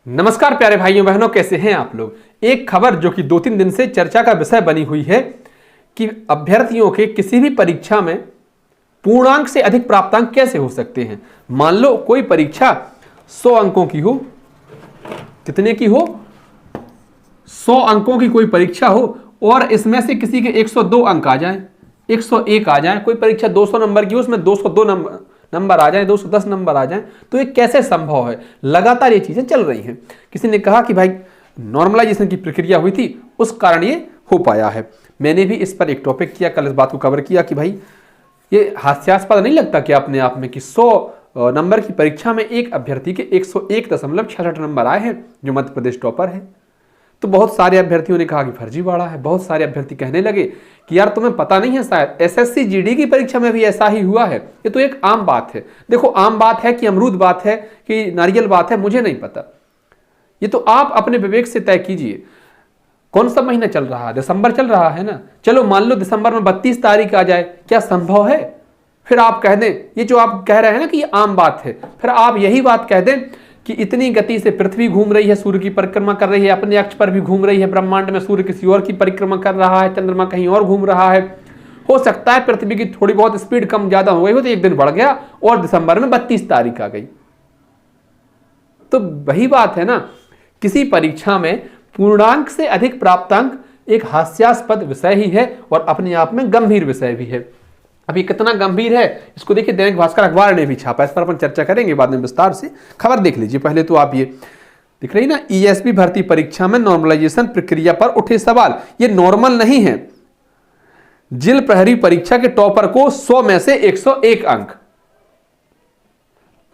नमस्कार प्यारे भाइयों बहनों, कैसे हैं आप लोग। एक खबर जो कि 2-3 दिन से चर्चा का विषय बनी हुई है कि अभ्यर्थियों के किसी भी परीक्षा में पूर्णांक से अधिक प्राप्तांक कैसे हो सकते हैं। मान लो कोई परीक्षा 100 अंकों की हो, कितने की हो, 100 अंकों की कोई परीक्षा हो और इसमें से किसी के 102 अंक आ जाए, 101 आ जाए। कोई परीक्षा 200 नंबर की हो, उसमें 202 नंबर आ जाए, 210 नंबर आ जाए, तो ये कैसे संभव है। लगातार ये चीजें चल रही हैं। किसी ने कहा कि भाई नॉर्मलाइजेशन की प्रक्रिया हुई थी, उस कारण ये हो पाया है। मैंने भी इस पर एक टॉपिक किया, कल इस बात को कवर किया कि भाई ये हास्यास्पद नहीं लगता कि अपने आप में कि 100 नंबर की परीक्षा में एक अभ्यर्थी के 101.66 नंबर आए हैं, जो मध्य प्रदेश टॉपर है। तो बहुत सारे अभ्यर्थियों ने कहा कि फर्जीवाड़ा है। बहुत सारे अभ्यर्थी कहने लगे कि यार तुम्हें पता नहीं है, शायद एसएससी जीडी की परीक्षा में भी ऐसा ही हुआ है। ये तो एक आम बात है। देखो, आम बात है कि अमरूद बात है कि नारियल बात है, मुझे नहीं पता। ये तो आप अपने विवेक से तय कीजिए। कौन सा महीना चल रहा है? दिसंबर चल रहा है ना। चलो मान लो दिसंबर में 32 तारीख आ जाए, क्या संभव है? फिर आप कह दें, ये जो आप कह रहे हैं ना कि ये आम बात है, फिर आप यही बात कह दें कि इतनी गति से पृथ्वी घूम रही है, सूर्य की परिक्रमा कर रही है, अपने अक्ष पर भी घूम रही है, ब्रह्मांड में सूर्य किसी और की परिक्रमा कर रहा है, चंद्रमा कहीं और घूम रहा है। हो सकता है पृथ्वी की थोड़ी बहुत स्पीड कम ज्यादा हो गई हो तो एक दिन बढ़ गया और दिसंबर में 32 तारीख आ गई। तो वही बात है ना, किसी परीक्षा में पूर्णांक से अधिक प्राप्तांक एक हास्यास्पद विषय ही है और अपने आप में गंभीर विषय भी है। अभी कितना गंभीर है इसको देखिए, दैनिक भास्कर अखबार ने भी छापा। इस पर अपन चर्चा करेंगे बाद में विस्तार से। खबर देख लीजिए पहले तो आप। ये दिख रही ना, ईएसबी भर्ती परीक्षा में नॉर्मलाइजेशन प्रक्रिया पर उठे सवाल। ये नॉर्मल नहीं है। जिल प्रहरी परीक्षा के टॉपर को 100 में से 101 अंक,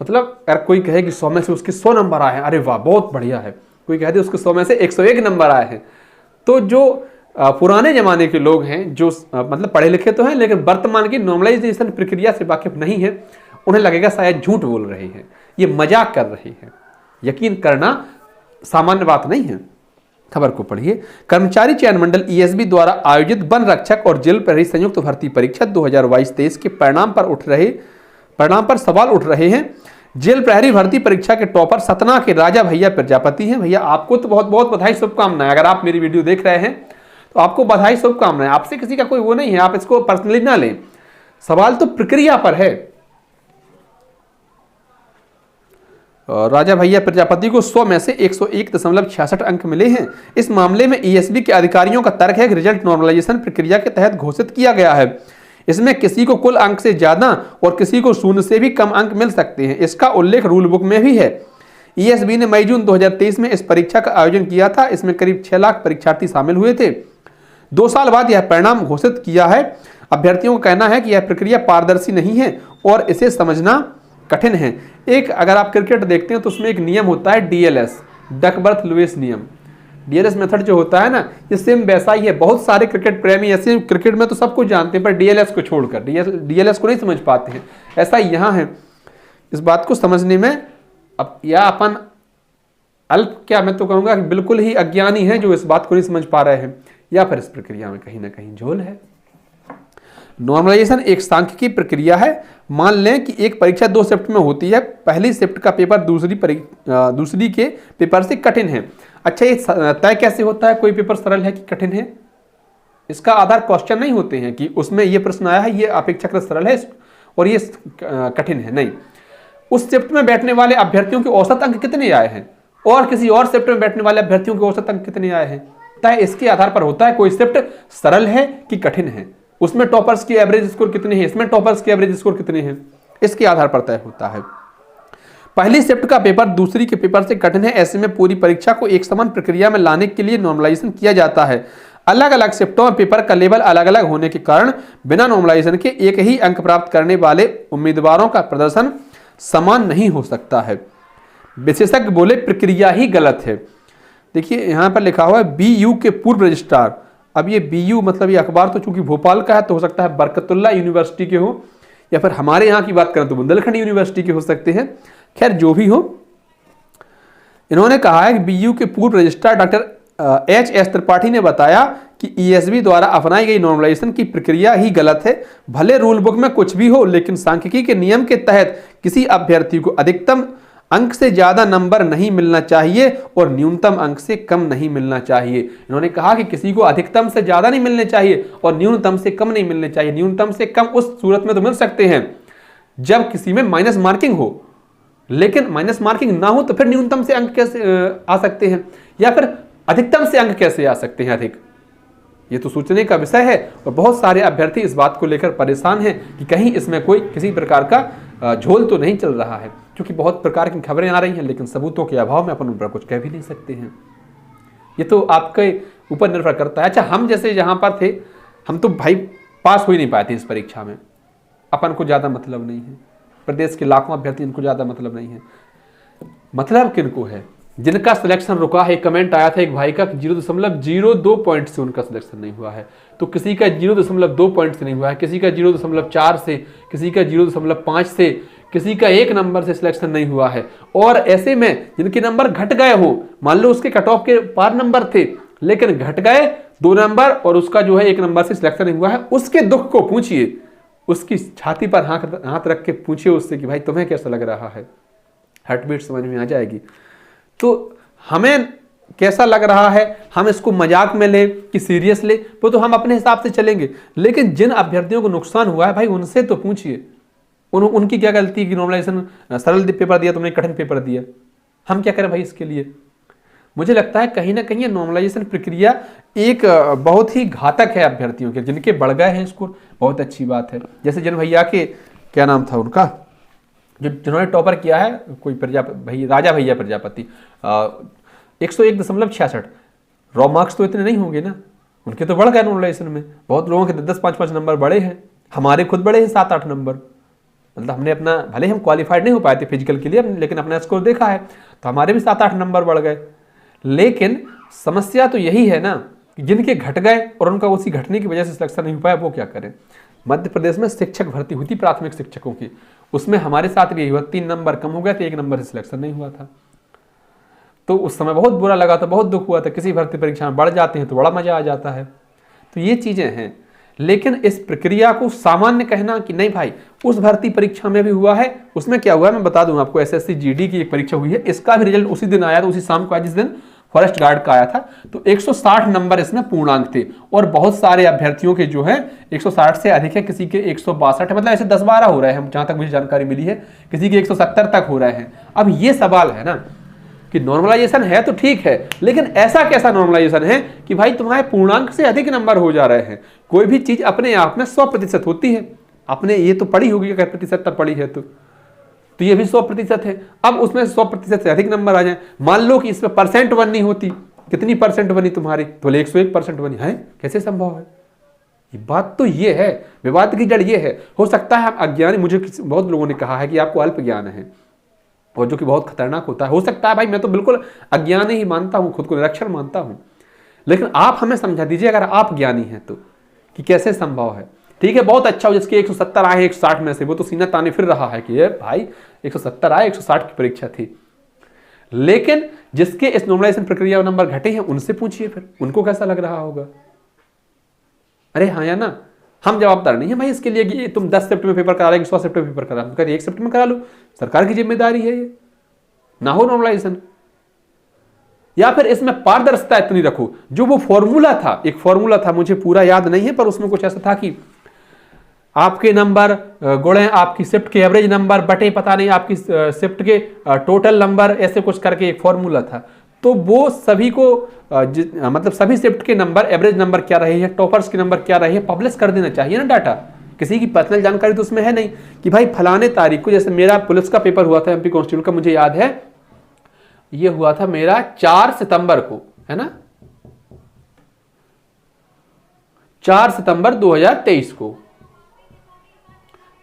मतलब अगर कोई कहे कि 100 में से उसके 100 नंबर आए हैं, अरे वाह बहुत बढ़िया है। कोई कह दे उसके 100 में से 101 नंबर आए हैं, तो जो पुराने जमाने के लोग हैं, जो मतलब पढ़े लिखे तो हैं लेकिन वर्तमान की नॉर्मलाइजेशन प्रक्रिया से वाकिफ नहीं है, उन्हें लगेगा शायद झूठ बोल रहे हैं, ये मजाक कर रहे हैं। यकीन करना सामान्य बात नहीं है। खबर को पढ़िए। कर्मचारी चयन मंडल ईएसबी द्वारा आयोजित वन रक्षक और जेल प्रहरी संयुक्त भर्ती परीक्षा 2022-23 के परिणाम पर सवाल उठ रहे हैं। जेल प्रहरी भर्ती परीक्षा के टॉपर सतना के राजा भैया प्रजापति हैं। भैया आपको तो बहुत बहुत बधाई, शुभकामनाएं। अगर आप मेरी वीडियो देख रहे हैं तो आपको बधाई, शुभकामनाएं। आपसे किसी का कोई वो नहीं है, आप इसको पर्सनली ना लें। सवाल तो प्रक्रिया पर है। राजा भैया प्रजापति को 100 में से 101.66 अंक मिले हैं। इस मामले में ईएसबी के अधिकारियों का तर्क है कि रिजल्ट नॉर्मलाइजेशन प्रक्रिया के तहत घोषित किया गया है। इसमें किसी को कुल अंक से ज्यादा और किसी को 0 से भी कम अंक मिल सकते हैं। इसका उल्लेख रूल बुक में भी है। ईएसबी ने मई-जून 2023 में इस परीक्षा का आयोजन किया था। इसमें करीब 6 लाख परीक्षार्थी शामिल हुए थे। 2 साल बाद यह परिणाम घोषित किया है। अभ्यर्थियों का कहना है कि यह प्रक्रिया पारदर्शी नहीं है और इसे समझना कठिन है। एक अगर आप क्रिकेट देखते हैं तो उसमें एक नियम होता है डीएलएस, डकवर्थ लुईस नियम। डीएलएस मेथड जो होता है ना, ये सेम वैसा ही है। बहुत सारे क्रिकेट प्रेमी ऐसे, क्रिकेट में तो सब कुछ जानते हैं पर डीएलएस को छोड़कर डीएलएस को नहीं समझ पाते हैं। ऐसा ही यहाँ है। इस बात को समझने में अब या अपन अल्प, क्या मैं तो कहूँगा कि बिल्कुल ही अज्ञानी है जो इस बात को नहीं समझ पा रहे हैं, या फिर इस प्रक्रिया में कहीं ना कहीं झोल है। नॉर्मलाइजेशन एक सांख्यिकी प्रक्रिया है। मान लें कि एक परीक्षा 2 शिफ्ट में होती है। पहली शिफ्ट का पेपर दूसरी के पेपर से कठिन है। अच्छा, ये तय कैसे होता है कोई पेपर सरल है कि कठिन है? इसका आधार क्वेश्चन नहीं होते हैं कि उसमें ये प्रश्न आया है, ये अपेक्षाकृत सरल है और ये कठिन है। नहीं, उस शिफ्ट में बैठने वाले अभ्यर्थियों के औसत अंक कितने आए हैं और किसी और शिफ्ट में बैठने वाले अभ्यर्थियों के औसत अंक कितने आए हैं, तय इसके आधार पर होता है कोई शिफ्ट सरल है कि कठिन है। उसमें टॉपर्स की एवरेज स्कोर कितने हैं, इसमें टॉपर्स की एवरेज स्कोर कितने हैं, इसके आधार पर तय होता है। पहली शिफ्ट का पेपर दूसरी के पेपर से कठिन है। ऐसे में पूरी परीक्षा को एक समान प्रक्रिया में लाने के लिए नॉर्मलाइजेशन किया जाता है। अलग अलग शिफ्टों में पेपर का लेवल अलग अलग होने के कारण बिना नॉर्मलाइजेशन के एक ही अंक प्राप्त करने वाले उम्मीदवारों का प्रदर्शन समान नहीं हो सकता है। विशेषज्ञ बोले प्रक्रिया ही गलत है। देखिए यहां पर लिखा हुआ है बीयू के पूर्व रजिस्ट्रार। अब ये बीयू मतलब ये अखबार तो चूंकि भोपाल का है तो हो सकता है बरकतुल्ला यूनिवर्सिटी के हो, या फिर हमारे यहाँ की बात करें तो बुंदेलखंड यूनिवर्सिटी के हो सकते हैं। खैर जो भी हो, इन्होंने कहा है कि बीयू के पूर्व रजिस्ट्रार डॉक्टर एच.एस. त्रिपाठी ने बताया कि ईएसबी द्वारा अपनाई गई नॉर्मलाइजेशन की प्रक्रिया ही गलत है। भले रूल बुक में कुछ भी हो, लेकिन सांख्यिकी के नियम के तहत किसी अभ्यर्थी को अधिकतम अंक से ज्यादा नंबर नहीं मिलना चाहिए और न्यूनतम अंक से कम नहीं मिलना चाहिए। इन्होंने कहा कि किसी को अधिकतम से ज्यादा नहीं मिलने चाहिए और न्यूनतम से कम नहीं मिलने चाहिए। न्यूनतम से कम उस सूरत में तो मिल सकते हैं जब किसी में माइनस मार्किंग हो, लेकिन माइनस मार्किंग ना हो तो फिर न्यूनतम से अंक कैसे आ सकते हैं, या फिर अधिकतम से अंक कैसे आ सकते हैं अधिक। ये तो सोचने का विषय है और बहुत सारे अभ्यर्थी इस बात को लेकर परेशान हैं कि कहीं इसमें कोई किसी प्रकार का झोल तो नहीं चल रहा है, क्योंकि बहुत प्रकार की खबरें आ रही हैं, लेकिन सबूतों के अभाव में अपन उन पर कुछ कह भी नहीं सकते हैं। ये तो आपके ऊपर निर्भर करता है। अच्छा, हम जैसे जहां पर थे, हम तो भाई पास हो ही नहीं पाए थे इस परीक्षा में, अपन को ज्यादा मतलब नहीं है। प्रदेश के लाखों अभ्यर्थी, इनको ज्यादा मतलब नहीं है। मतलब किनको है? जिनका सिलेक्शन रुका है। कमेंट आया था एक भाई का 0.02 पॉइंट से उनका सिलेक्शन नहीं हुआ है, तो किसी का 0.2 पॉइंट से नहीं हुआ है, किसी का 0.4 से, किसी का 0.5 से, किसी का 1 नंबर से सिलेक्शन नहीं हुआ है। और ऐसे में जिनके नंबर घट गए हो, मान लो उसके कट ऑफ के पार नंबर थे लेकिन घट गए 2 नंबर और उसका जो है 1 नंबर से सिलेक्शन नहीं हुआ है, उसके दुख को पूछिए, उसकी छाती पर हाथ रख के पूछिए उससे कि भाई तुम्हें कैसा लग रहा है। हार्ट बीट समझ में आ जाएगी। तो हमें कैसा लग रहा है, हम इसको मजाक में ले कि सीरियस ले, वो तो हम अपने हिसाब से चलेंगे, लेकिन जिन अभ्यर्थियों को नुकसान हुआ है भाई उनसे तो पूछिए उनकी क्या गलती कि नॉर्मलाइजेशन सरल पेपर दिया, तुमने कठिन पेपर दिया। हम क्या करें भाई इसके लिए? मुझे लगता है कहीं ना कहीं नॉर्मलाइजेशन प्रक्रिया एक बहुत ही घातक है अभ्यर्थियों के। जिनके बढ़ गए हैं स्कोर, बहुत अच्छी बात है। जैसे जिन भैया के क्या नाम था उनका, जिन्होंने टॉपर किया है, कोई राजा भैया प्रजापति, 101.66। रॉ मार्क्स तो इतने नहीं होंगे ना, उनके तो बढ़ गए नॉर्मलाइजेशन में। बहुत लोगों के 10-5 नंबर बढ़े हैं, हमारे खुद बढ़े हैं 7-8 नंबर। मतलब हमने अपना, भले हम क्वालिफाइड नहीं हो पाए थे फिजिकल के लिए, लेकिन अपना स्कोर देखा है तो हमारे भी 7-8 नंबर बढ़ गए। लेकिन समस्या तो यही है ना कि जिनके घट गए और उनका उसी घटने की वजह से सिलेक्शन नहीं हो पाया, वो क्या करें। मध्य प्रदेश में शिक्षक भर्ती हुई थी प्राथमिक शिक्षकों की, उसमें हमारे साथ भी हुआ, 3 नंबर कम हो गए थे, 1 नंबर से सिलेक्शन नहीं हुआ था। तो उस समय बहुत बुरा लगा था, बहुत दुख हुआ था। किसी भर्ती परीक्षा में बढ़ जाते हैं तो बड़ा मजा आ जाता है। तो ये चीजें हैं, लेकिन इस प्रक्रिया को सामान्य कहना कि नहीं भाई उस भर्ती परीक्षा में भी हुआ है, उसमें क्या हुआ मैं बता दूं आपको। एसएससी जीडी की एक परीक्षा हुई है, इसका भी रिजल्ट उसी दिन आया था, उसी शाम को आया जिस दिन फॉरेस्ट गार्ड का आया था। तो 160 नंबर इसमें पूर्णांक थे और बहुत सारे अभ्यर्थियों के जो है 160 से अधिक है, किसी के 162 है, मतलब ऐसे 10-12 हो रहे हैं जहां तक मुझे जानकारी मिली है, किसी के 170 तक हो रहे हैं। अब ये सवाल है ना कि नॉर्मलाइजेशन है तो ठीक है, लेकिन ऐसा कैसा नॉर्मलाइजेशन है कि भाई तुम्हारे पूर्णांक से अधिक नंबर हो जा रहे हैं। कोई भी चीज अपने आप में 100% होती है। आपने ये तो पढ़ी होगी, अगर प्रतिशत तक पढ़ी है तो ये भी 100% है। अब उसमें 100% से अधिक नंबर आ जाए, मान लो कि इसमें परसेंट बनी होती, कितनी परसेंट बनी तुम्हारी, तो 101% बनी है, कैसे संभव है? ये बात तो ये है, विवाद की जड़ ये है। हो सकता है हम अज्ञानी, मुझे बहुत लोगों ने कहा है कि आपको अल्प ज्ञान है और जो कि बहुत खतरनाक होता है। हो सकता है भाई, मैं तो बिल्कुल अज्ञानी ही मानता हूं, खुद को निरक्षर मानता हूं, लेकिन आप हमें समझा दीजिए अगर आप ज्ञानी हैं तो, कि कैसे संभव है। ठीक है, बहुत अच्छा हो जिसके 170 आए 160 में से, वो तो सीना ताने फिर रहा है कि ये भाई 170 आए, 160 की परीक्षा थी। लेकिन जिसके इस नॉर्मलाइजेशन प्रक्रिया में नंबर घटे हैं उनसे पूछिए, फिर उनको कैसा लग रहा होगा। अरे हाँ या ना, हम जवाबदार नहीं है भाई इसके लिए कि तुम 10 शिफ्ट में पेपर करा रहे 100 शिफ्ट में पेपर करा, तो 1 शिफ्ट में करा लो, सरकार की जिम्मेदारी है ये, ना हो नॉर्मलाइजेशन। या फिर इसमें पारदर्शिता इतनी रखो, जो वो फॉर्मूला था, एक फॉर्मूला था, मुझे पूरा याद नहीं है, पर उसमें कुछ ऐसा था कि आपके नंबर गुणे आपकी शिफ्ट के एवरेज नंबर बटे पता नहीं आपकी शिफ्ट के टोटल नंबर, ऐसे कुछ करके एक फॉर्मूला था। तो वो सभी को मतलब सभी शिफ्ट के नंबर, एवरेज नंबर क्या रहे हैं, टॉपर्स के नंबर क्या रहे हैं, पब्लिश कर देना चाहिए ना डाटा। किसी की पर्सनल जानकारी तो उसमें है नहीं कि भाई फलाने तारीख को, जैसे मेरा पुलिस का पेपर हुआ था एमपी कांस्टेबल का, मुझे याद है ये हुआ था मेरा 4 सितंबर को, है ना, 4 सितंबर 2023 को,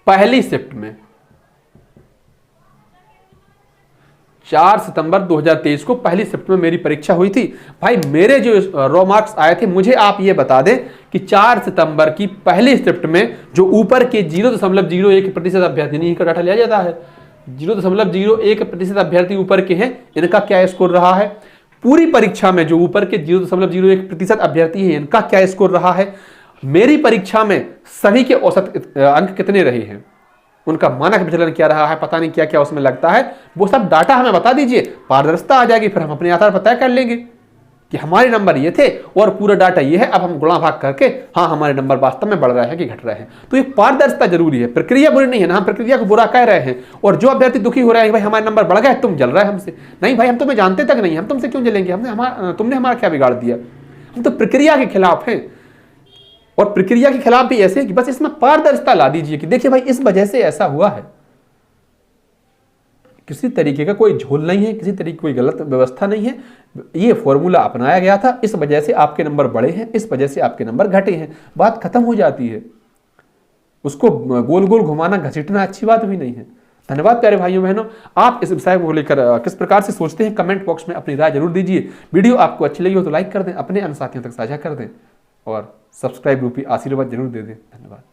पहली शिफ्ट में 4 सितंबर 2023 को पहली शिफ्ट में मेरी परीक्षा हुई थी। भाई मेरे जो रॉ मार्क्स आए थे, मुझे आप ये बता दें कि 4 सितंबर की पहली शिफ्ट में जो ऊपर के 0.01% अभ्यर्थी, नहीं का डाटा लिया जाता है, 0.01% अभ्यर्थी ऊपर के हैं, इनका क्या स्कोर रहा है। पूरी परीक्षा में जो ऊपर के 0.01% अभ्यर्थी हैं, इनका क्या स्कोर रहा है। मेरी परीक्षा में सभी के औसत अंक कितने रहे हैं, उनका मानक विचलन क्या रहा है, पता नहीं क्या क्या उसमें लगता है, वो सब डाटा हमें बता दीजिए, पारदर्शिता आ जाएगी, फिर हम अपने आधार पर तय कर लेंगे कि हमारे नंबर ये थे और पूरा डाटा ये है, अब हम गुणा भाग करके हाँ हमारे नंबर वास्तव में बढ़ रहे हैं कि घट रहे हैं। तो ये पारदर्शिता जरूरी है, प्रक्रिया बुरी नहीं है ना, हम प्रक्रिया को बुरा कह रहे हैं। और जो अभ्यर्थी दुखी हो रहा है भाई हमारे नंबर बढ़ गए, तुम जल रहे हैं हमसे, नहीं भाई हम तुम्हें जानते तक नहीं, हम तुमसे क्यों जलेंगे, तुमने हमारा क्या बिगाड़ दिया। हम तो प्रक्रिया के खिलाफ हैं, और प्रक्रिया के खिलाफ भी ऐसे कि बस इसमें पारदर्शिता ला दीजिए कि देखिए भाई इस वजह से ऐसा हुआ है, किसी तरीके का कोई झोल नहीं है, किसी तरीके की कोई गलत व्यवस्था नहीं है, ये फॉर्मूला अपनाया गया था, इस वजह से आपके नंबर बढ़े हैं, इस वजह से आपके नंबर घटे हैं, बात खत्म हो जाती है। उसको गोल गोल घुमाना घसीटना अच्छी बात भी नहीं है। धन्यवाद प्यारे भाइयों बहनों, आप इस विषय को लेकर किस प्रकार से सोचते हैं कमेंट बॉक्स में अपनी राय जरूर दीजिए। वीडियो आपको अच्छी लगी हो तो लाइक कर दें, अपने अन्य साथियों तक साझा कर दें और सब्सक्राइब रूपी आशीर्वाद जरूर दे दें। धन्यवाद।